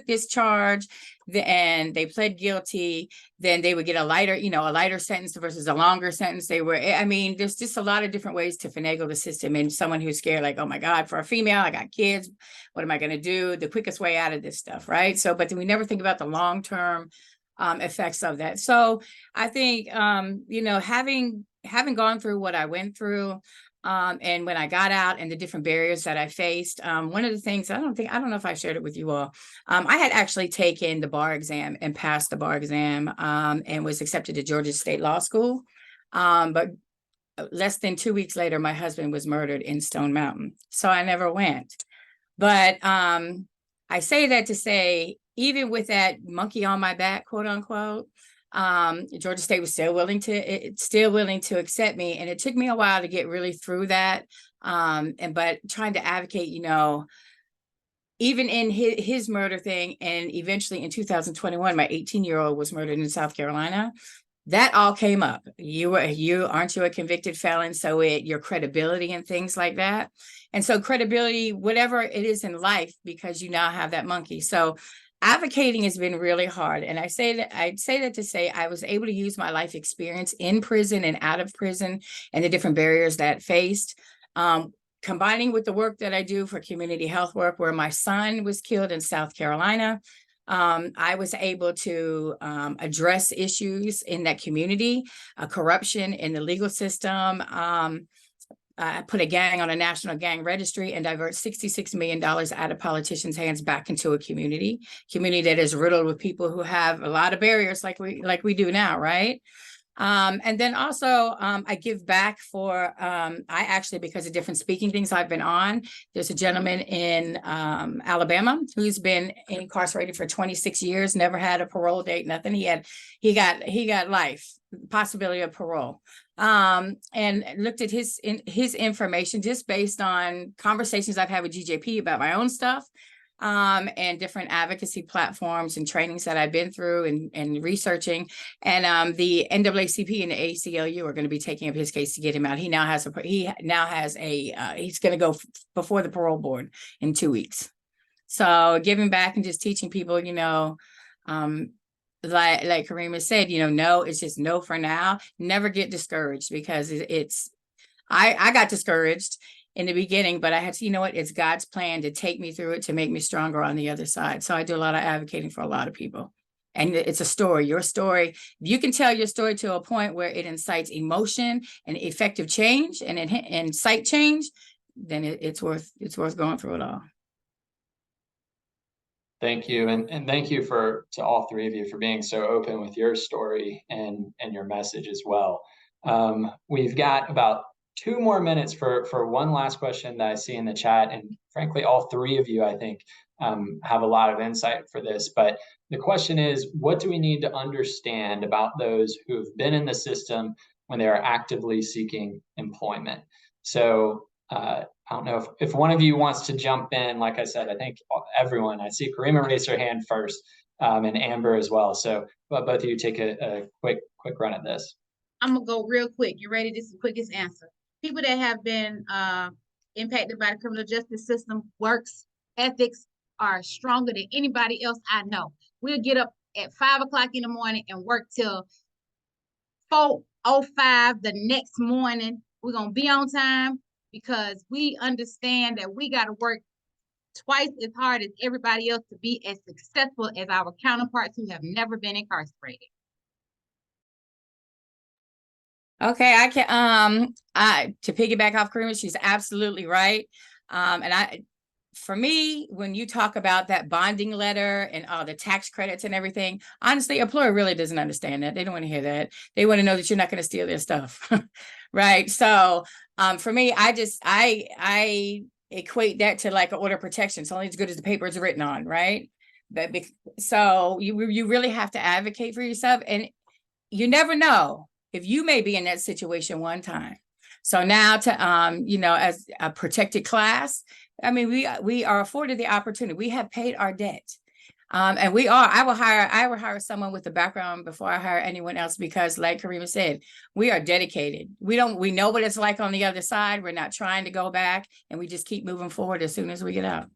[SPEAKER 5] this charge and they pled guilty, then they would get a lighter sentence versus a longer sentence. There's just a lot of different ways to finagle the system. And someone who's scared, like, oh my God, for a female, I got kids, what am I going to do? The quickest way out of this stuff, right? So, but then we never think about the long-term effects of that. So I think, having gone through what I went through, and when I got out and the different barriers that I faced, one of the things, I don't know if I shared it with you all. I had actually taken the bar exam and passed the bar exam, and was accepted to Georgia State Law School. But less than 2 weeks later, my husband was murdered in Stone Mountain. So I never went. But I say that to say, even with that monkey on my back, quote unquote, Georgia State was still willing to accept me. And it took me a while to get really through that. But trying to advocate, even in his murder thing, and eventually in 2021, my 18-year-old was murdered in South Carolina. That all came up. Aren't you a convicted felon? So your credibility and things like that. And so credibility, whatever it is in life, because you now have that monkey. So advocating has been really hard. And I'd say that to say I was able to use my life experience in prison and out of prison and the different barriers that faced, combining with the work that I do for community health work, where my son was killed in South Carolina. I was able to address issues in that community, corruption in the legal system, put a gang on a national gang registry, and divert $66 million out of politicians' hands back into a community that is riddled with people who have a lot of barriers like we do now, right? And then also I give back for, I actually, because of different speaking things I've been on, there's a gentleman in Alabama who's been incarcerated for 26 years, never had a parole date, nothing. He got life, possibility of parole. And looked at his information just based on conversations I've had with GJP about my own stuff. And different advocacy platforms and trainings that I've been through and researching. And the NAACP and the ACLU are going to be taking up his case to get him out. He's going to go before the parole board in 2 weeks. So giving back and just teaching people, like Karima said, no, it's just no for now. Never get discouraged, because I got discouraged in the beginning, but I had to, it's God's plan to take me through it, to make me stronger on the other side. So I do a lot of advocating for a lot of people. And it's a story, your story. If you can tell your story to a point where it incites emotion and effective change and incite change, then it's worth going through it all.
[SPEAKER 1] Thank you. And thank you to all three of you for being so open with your story and your message as well. We've got about 2 more minutes for one last question that I see in the chat. And frankly, all three of you, I think, have a lot of insight for this. But the question is, what do we need to understand about those who've been in the system when they are actively seeking employment? So I don't know if one of you wants to jump in. Like I said, I think everyone, I see Karima raise her hand first, and Amber as well. So both of you take a quick run at this.
[SPEAKER 3] I'm gonna go real quick. You ready? This is the quickest answer. People that have been impacted by the criminal justice system, works ethics are stronger than anybody else I know. We'll get up at 5 o'clock in the morning and work till 4:05 the next morning. We're gonna be on time because we understand that we got to work twice as hard as everybody else to be as successful as our counterparts who have never been incarcerated.
[SPEAKER 5] Okay, I can to piggyback off Karima, she's absolutely right. For me, when you talk about that bonding letter and all the tax credits and everything, honestly, employer really doesn't understand that. They don't want to hear that. They want to know that you're not going to steal their stuff, right? So for me, I equate that to like an order of protection. It's only as good as the paper it's written on, right? So you really have to advocate for yourself, and you never know if you may be in that situation one time. So now to, as a protected class, I mean, we are afforded the opportunity. We have paid our debt. And I will hire someone with a background before I hire anyone else, because like Karima said, we are dedicated. We know what it's like on the other side. We're not trying to go back, and we just keep moving forward as soon as we get out.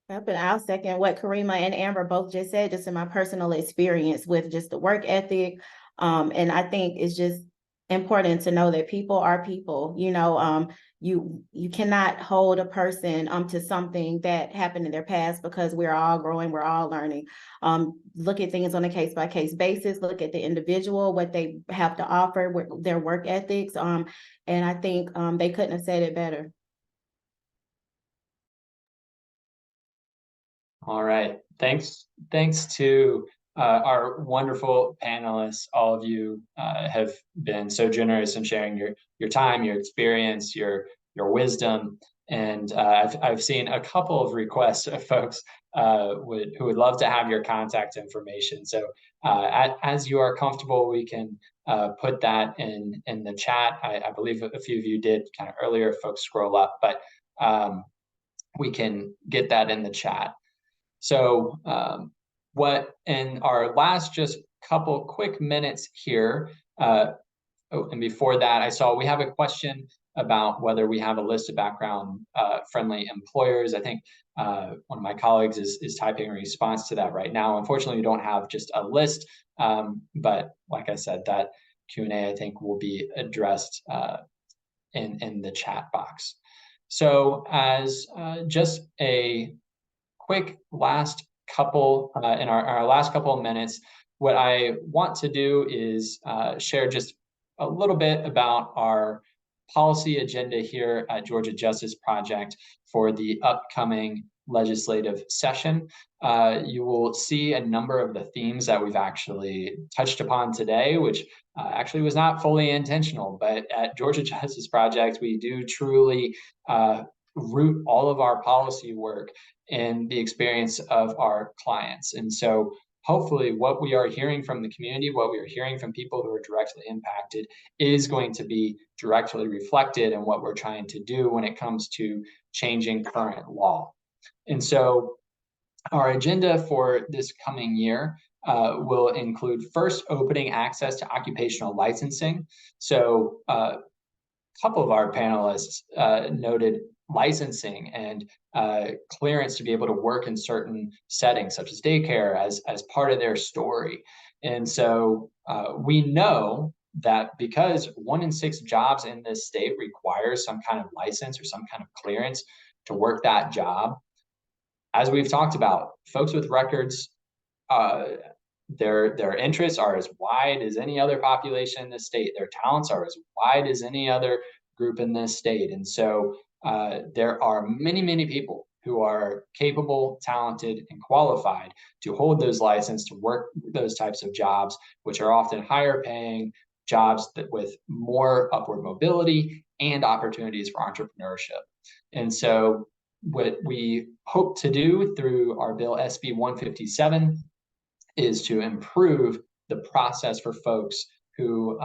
[SPEAKER 4] Yep, and I'll second what Karima and Amber both just said, just in my personal experience with just the work ethic. And I think it's just important to know that people are people. You cannot hold a person to something that happened in their past, because we're all growing, we're all learning. Look at things on a case-by-case basis, look at the individual, what they have to offer, their work ethics. And I think they couldn't have said it better.
[SPEAKER 1] All right. Thanks to our wonderful panelists. All of you have been so generous in sharing your time, your experience, your wisdom. And I've seen a couple of requests of folks who would love to have your contact information. So as you are comfortable, we can put that in the chat. I believe a few of you did kind of earlier if folks scroll up, but we can get that in the chat. So in our last just couple quick minutes here, and before that, I saw we have a question about whether we have a list of background friendly employers. I think one of my colleagues is typing a response to that right now. Unfortunately, we don't have just a list, but like I said, that Q&A I think will be addressed in the chat box. So as just a quick last couple in our last couple of minutes, what I want to do is share just a little bit about our policy agenda here at Georgia Justice Project for the upcoming legislative session. You will see a number of the themes that we've actually touched upon today, which actually was not fully intentional, but at Georgia Justice Project, we do truly root all of our policy work in the experience of our clients. And so hopefully what we are hearing from the community, what we are hearing from people who are directly impacted, is going to be directly reflected in what we're trying to do when it comes to changing current law. And so our agenda for this coming year will include first opening access to occupational licensing. So a couple of our panelists noted licensing and clearance to be able to work in certain settings, such as daycare, as part of their story. And so we know that because 1 in 6 jobs in this state requires some kind of license or some kind of clearance to work that job, as we've talked about, folks with records, their interests are as wide as any other population in this state. Their talents are as wide as any other group in this state. And so there are many, many people who are capable, talented, and qualified to hold those licenses to work those types of jobs, which are often higher paying jobs with more upward mobility and opportunities for entrepreneurship. And so what we hope to do through our bill SB 157 is to improve the process for folks who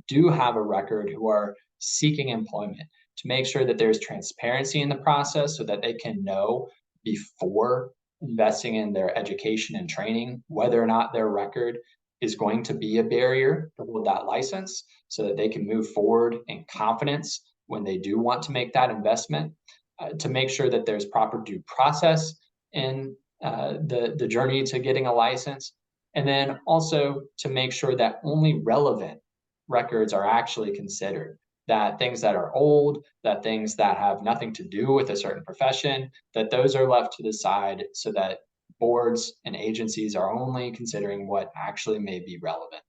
[SPEAKER 1] do have a record, who are seeking employment, to make sure that there's transparency in the process so that they can know before investing in their education and training whether or not their record is going to be a barrier to hold that license, so that they can move forward in confidence when they do want to make that investment, to make sure that there's proper due process in the journey to getting a license, and then also to make sure that only relevant records are actually considered, that things that are old, that things that have nothing to do with a certain profession, that those are left to the side so that boards and agencies are only considering what actually may be relevant.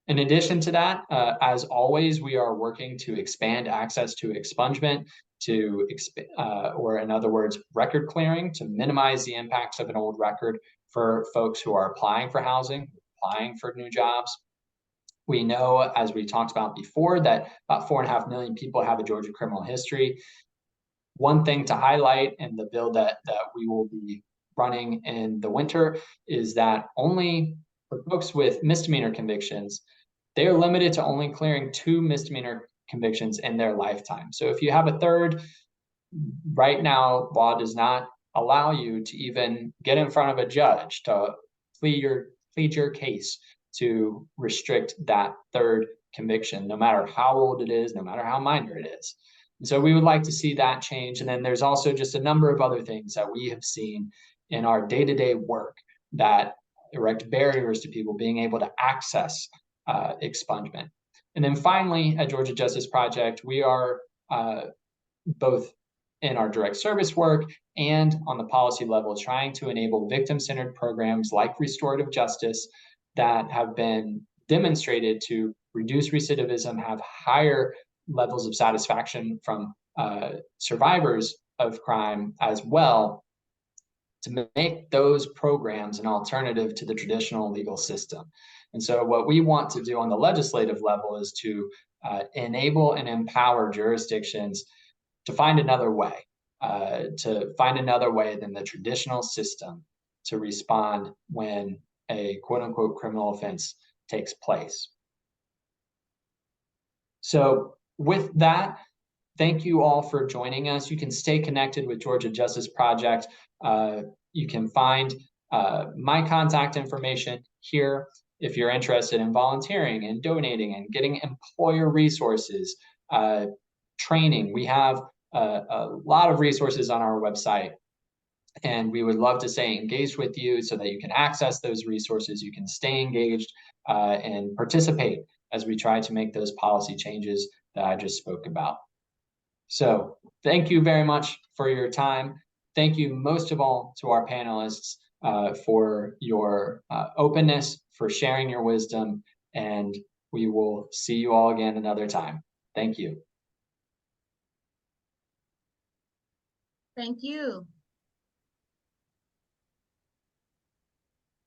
[SPEAKER 1] In addition to that, as always, we are working to expand access to expungement, or in other words, record clearing, to minimize the impacts of an old record for folks who are applying for housing, applying for new jobs. We know, as we talked about before, that about 4.5 million people have a Georgia criminal history. One thing to highlight in the bill that we will be running in the winter is that only for folks with misdemeanor convictions, they are limited to only clearing 2 misdemeanor convictions in their lifetime. So if you have a third, right now, law does not allow you to even get in front of a judge to plead your case to restrict that third conviction, no matter how old it is, no matter how minor it is. And so we would like to see that change. And then there's also just a number of other things that we have seen in our day-to-day work that erect barriers to people being able to access expungement. And then finally, at Georgia Justice Project, we are both in our direct service work and on the policy level trying to enable victim-centered programs like restorative justice that have been demonstrated to reduce recidivism, have higher levels of satisfaction from survivors of crime as well, to make those programs an alternative to the traditional legal system. And so what we want to do on the legislative level is to enable and empower jurisdictions to find another way, than the traditional system to respond when a quote unquote criminal offense takes place. So with that, thank you all for joining us. You can stay connected with Georgia Justice Project. You can find my contact information here if you're interested in volunteering and donating and getting employer resources, training. We have a lot of resources on our website, and we would love to stay engaged with you so that you can access those resources. You can stay engaged and participate as we try to make those policy changes that I just spoke about. So thank you very much for your time. Thank you most of all to our panelists for your openness, for sharing your wisdom, and we will see you all again another time. Thank you.
[SPEAKER 3] Thank you.